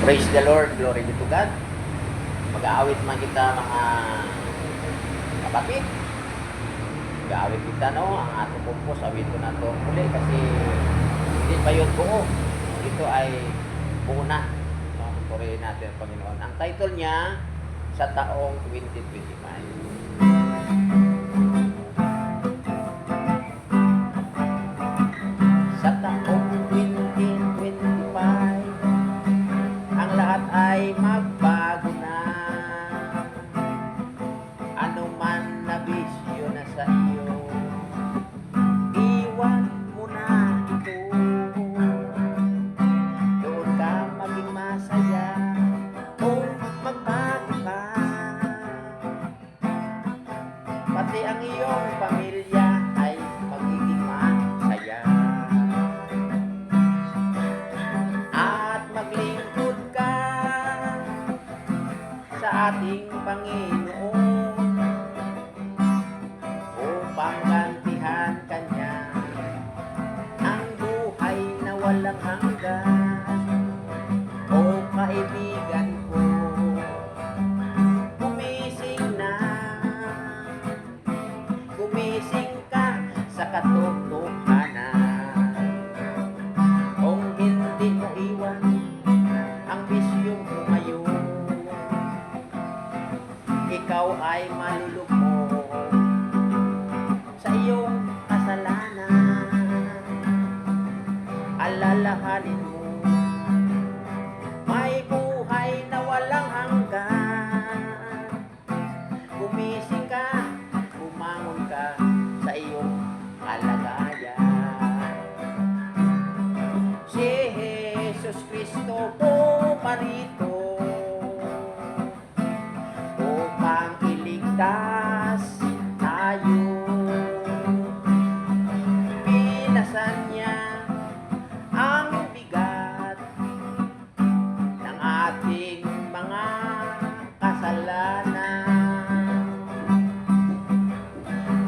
Praise the Lord, glory be to God. Mag-aawit man kita mga kapatid. Mag-aawit kita no, ang ato purpose, awit ko na to muli kasi hindi pa yun buo. Ito ay buo na. No, purihin natin ang Panginoon. Ang title niya, sa taong 2025. Sa taong 2025, ang lahat ay magbago na. Ano man na bisyo na sa iyo, iwan mo na ito. Doon ka maging masaya kung magbago ka. Pati ang iyong pamilya ay magiging masaya. At maglingkod ka sa ating Panginoon upang gantihan Kanya ang buhay na walang hanggan. O kaibigan ko, gumising na, gumising ka sa katotohanan. Kung hindi mo iwan ang bisyong ngayon, ikaw ay malulugmok sa iyong kasalanan. Alalahanin mo, may buhay na walang hanggan. Gumising ka, bumangon ka sa iyong kalagayan. Si Jesus Cristo po parito upang iligtas tayo. Pinasan niya ang bigat ng ating mga kasalanan.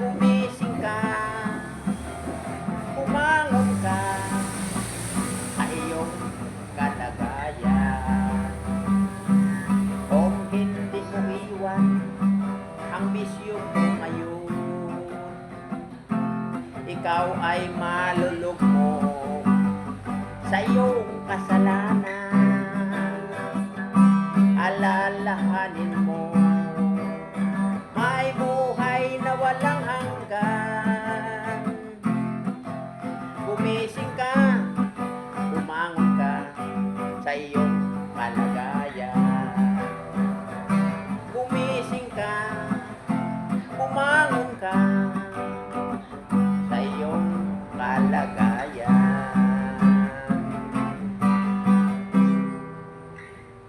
Gumising ka, bumangon ka sa iyong kalagayan. Kung hindi mo iwan ang bisyo mo ngayon, ikaw ay malulugmok sa iyong kasalanan. Alalahanin mo, may buhay na walang hanggan. Gumising ka, bumangon ka sa iyong kalagayan. Gumising ka, bumangon ka sa iyong kalagayan.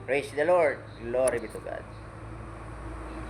Praise the Lord. Glory be to God.